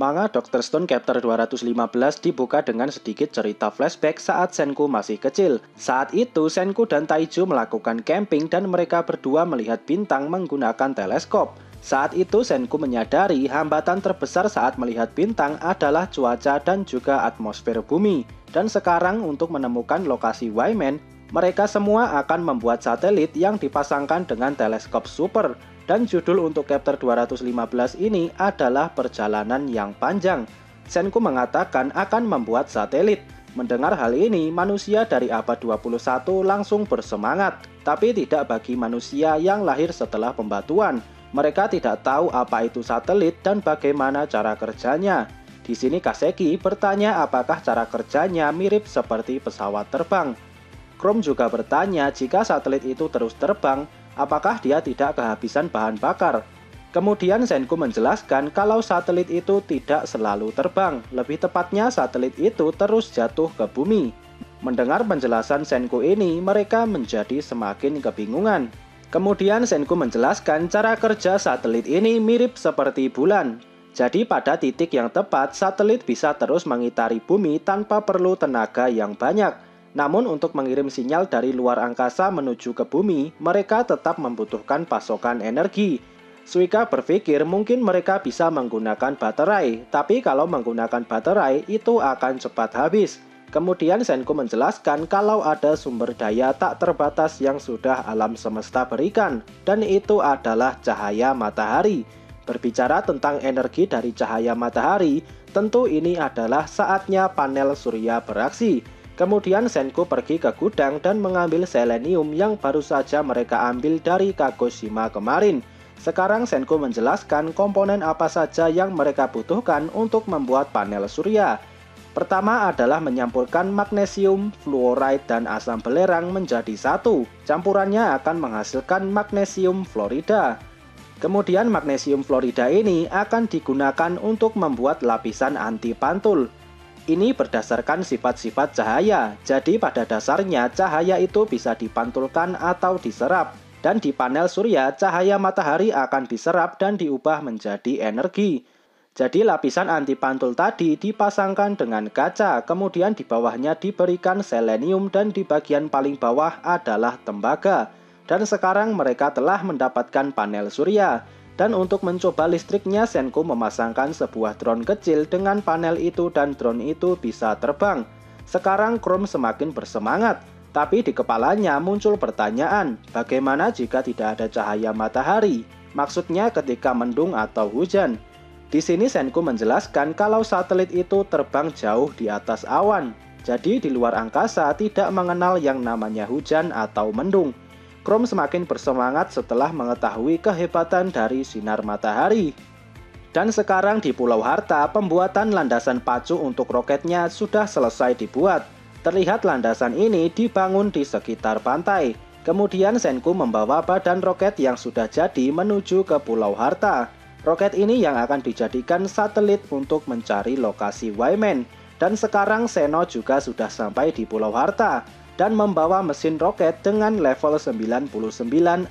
Manga Dr. Stone Chapter 215 dibuka dengan sedikit cerita flashback saat Senku masih kecil. Saat itu, Senku dan Taiju melakukan camping dan mereka berdua melihat bintang menggunakan teleskop. Saat itu, Senku menyadari hambatan terbesar saat melihat bintang adalah cuaca dan juga atmosfer bumi. Dan sekarang untuk menemukan lokasi Wyman, mereka semua akan membuat satelit yang dipasangkan dengan teleskop super. Dan judul untuk chapter 215 ini adalah perjalanan yang panjang. Senku mengatakan akan membuat satelit. Mendengar hal ini, manusia dari abad 21 langsung bersemangat. Tapi tidak bagi manusia yang lahir setelah pembatuan. Mereka tidak tahu apa itu satelit dan bagaimana cara kerjanya. Di sini Kaseki bertanya apakah cara kerjanya mirip seperti pesawat terbang. Chrome juga bertanya jika satelit itu terus terbang, apakah dia tidak kehabisan bahan bakar? Kemudian Senku menjelaskan kalau satelit itu tidak selalu terbang. Lebih tepatnya satelit itu terus jatuh ke bumi. Mendengar penjelasan Senku ini, mereka menjadi semakin kebingungan. Kemudian Senku menjelaskan cara kerja satelit ini mirip seperti bulan. Jadi pada titik yang tepat, satelit bisa terus mengitari bumi tanpa perlu tenaga yang banyak. Namun untuk mengirim sinyal dari luar angkasa menuju ke bumi, mereka tetap membutuhkan pasokan energi. Suika berpikir mungkin mereka bisa menggunakan baterai, tapi kalau menggunakan baterai itu akan cepat habis. Kemudian Senku menjelaskan kalau ada sumber daya tak terbatas yang sudah alam semesta berikan, dan itu adalah cahaya matahari. Berbicara tentang energi dari cahaya matahari, tentu ini adalah saatnya panel surya beraksi. Kemudian Senku pergi ke gudang dan mengambil selenium yang baru saja mereka ambil dari Kagoshima kemarin. Sekarang Senku menjelaskan komponen apa saja yang mereka butuhkan untuk membuat panel surya. Pertama adalah menyampurkan magnesium, fluoride, dan asam belerang menjadi satu. Campurannya akan menghasilkan magnesium fluorida. Kemudian magnesium fluorida ini akan digunakan untuk membuat lapisan anti pantul. Ini berdasarkan sifat-sifat cahaya, jadi pada dasarnya cahaya itu bisa dipantulkan atau diserap. Dan di panel surya, cahaya matahari akan diserap dan diubah menjadi energi. Jadi lapisan anti pantul tadi dipasangkan dengan kaca, kemudian di bawahnya diberikan selenium dan di bagian paling bawah adalah tembaga. Dan sekarang mereka telah mendapatkan panel surya. Dan untuk mencoba listriknya, Senku memasangkan sebuah drone kecil dengan panel itu dan drone itu bisa terbang. Sekarang Chrome semakin bersemangat, tapi di kepalanya muncul pertanyaan, bagaimana jika tidak ada cahaya matahari? Maksudnya ketika mendung atau hujan. Di sini Senku menjelaskan kalau satelit itu terbang jauh di atas awan. Jadi di luar angkasa tidak mengenal yang namanya hujan atau mendung. Chrome semakin bersemangat setelah mengetahui kehebatan dari sinar matahari. Dan sekarang di Pulau Harta, pembuatan landasan pacu untuk roketnya sudah selesai dibuat. Terlihat landasan ini dibangun di sekitar pantai. Kemudian Senku membawa badan roket yang sudah jadi menuju ke Pulau Harta. Roket ini yang akan dijadikan satelit untuk mencari lokasi Wyman. Dan sekarang Seno juga sudah sampai di Pulau Harta dan membawa mesin roket dengan level 99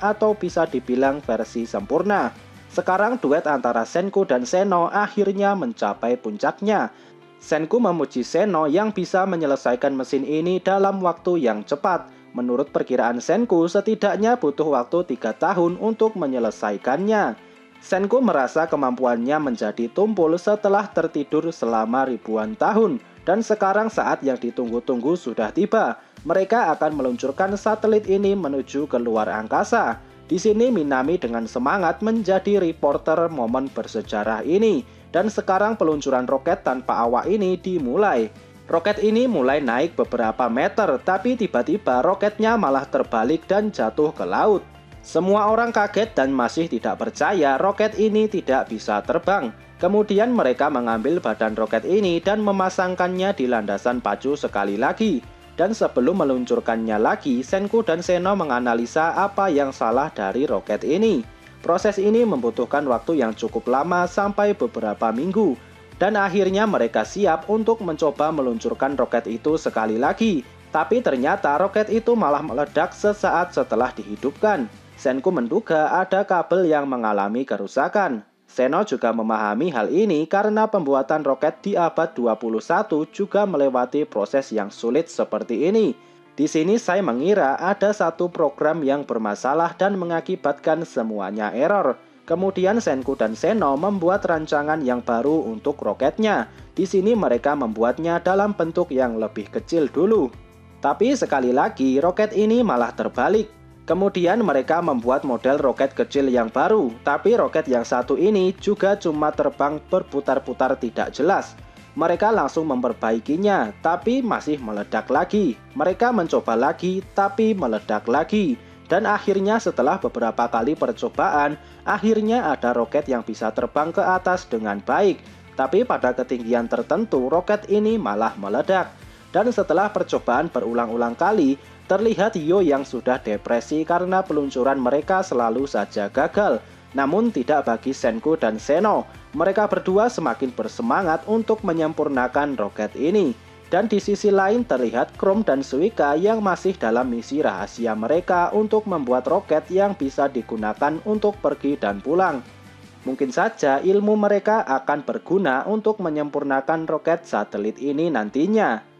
atau bisa dibilang versi sempurna. Sekarang duet antara Senku dan Seno akhirnya mencapai puncaknya. Senku memuji Seno yang bisa menyelesaikan mesin ini dalam waktu yang cepat. Menurut perkiraan Senku, setidaknya butuh waktu 3 tahun untuk menyelesaikannya. Senku merasa kemampuannya menjadi tumpul setelah tertidur selama ribuan tahun. Dan sekarang saat yang ditunggu-tunggu sudah tiba. Mereka akan meluncurkan satelit ini menuju ke luar angkasa. Di sini Minami dengan semangat menjadi reporter momen bersejarah ini. Dan sekarang peluncuran roket tanpa awak ini dimulai. Roket ini mulai naik beberapa meter, tapi tiba-tiba roketnya malah terbalik dan jatuh ke laut. Semua orang kaget dan masih tidak percaya roket ini tidak bisa terbang. Kemudian mereka mengambil badan roket ini dan memasangkannya di landasan pacu sekali lagi. Dan sebelum meluncurkannya lagi, Senku dan Seno menganalisa apa yang salah dari roket ini. Proses ini membutuhkan waktu yang cukup lama sampai beberapa minggu. Dan akhirnya mereka siap untuk mencoba meluncurkan roket itu sekali lagi. Tapi ternyata roket itu malah meledak sesaat setelah dihidupkan. Senku menduga ada kabel yang mengalami kerusakan. Seno juga memahami hal ini karena pembuatan roket di abad 21 juga melewati proses yang sulit seperti ini. Di sini saya mengira ada satu program yang bermasalah dan mengakibatkan semuanya error. Kemudian Senku dan Seno membuat rancangan yang baru untuk roketnya. Di sini mereka membuatnya dalam bentuk yang lebih kecil dulu. Tapi sekali lagi roket ini malah terbalik. Kemudian mereka membuat model roket kecil yang baru, tapi roket yang satu ini juga cuma terbang berputar-putar tidak jelas. Mereka langsung memperbaikinya, tapi masih meledak lagi. Mereka mencoba lagi, tapi meledak lagi. Dan akhirnya setelah beberapa kali percobaan, akhirnya ada roket yang bisa terbang ke atas dengan baik. Tapi pada ketinggian tertentu, roket ini malah meledak. Dan setelah percobaan berulang-ulang kali, terlihat Yo yang sudah depresi karena peluncuran mereka selalu saja gagal. Namun tidak bagi Senku dan Seno. Mereka berdua semakin bersemangat untuk menyempurnakan roket ini. Dan di sisi lain terlihat Chrome dan Suika yang masih dalam misi rahasia mereka untuk membuat roket yang bisa digunakan untuk pergi dan pulang. Mungkin saja ilmu mereka akan berguna untuk menyempurnakan roket satelit ini nantinya.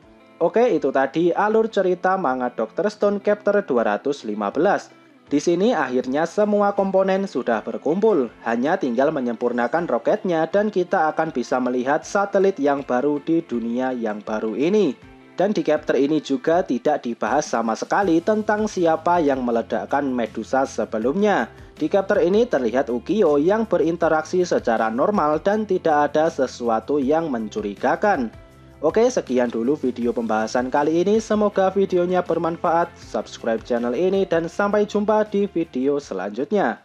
Oke, itu tadi alur cerita manga Dr. Stone Chapter 215. Di sini akhirnya semua komponen sudah berkumpul, hanya tinggal menyempurnakan roketnya dan kita akan bisa melihat satelit yang baru di dunia yang baru ini. Dan di chapter ini juga tidak dibahas sama sekali tentang siapa yang meledakkan Medusa sebelumnya. Di chapter ini terlihat Ukyo yang berinteraksi secara normal dan tidak ada sesuatu yang mencurigakan. Oke, sekian dulu video pembahasan kali ini. Semoga videonya bermanfaat. Subscribe channel ini dan sampai jumpa di video selanjutnya.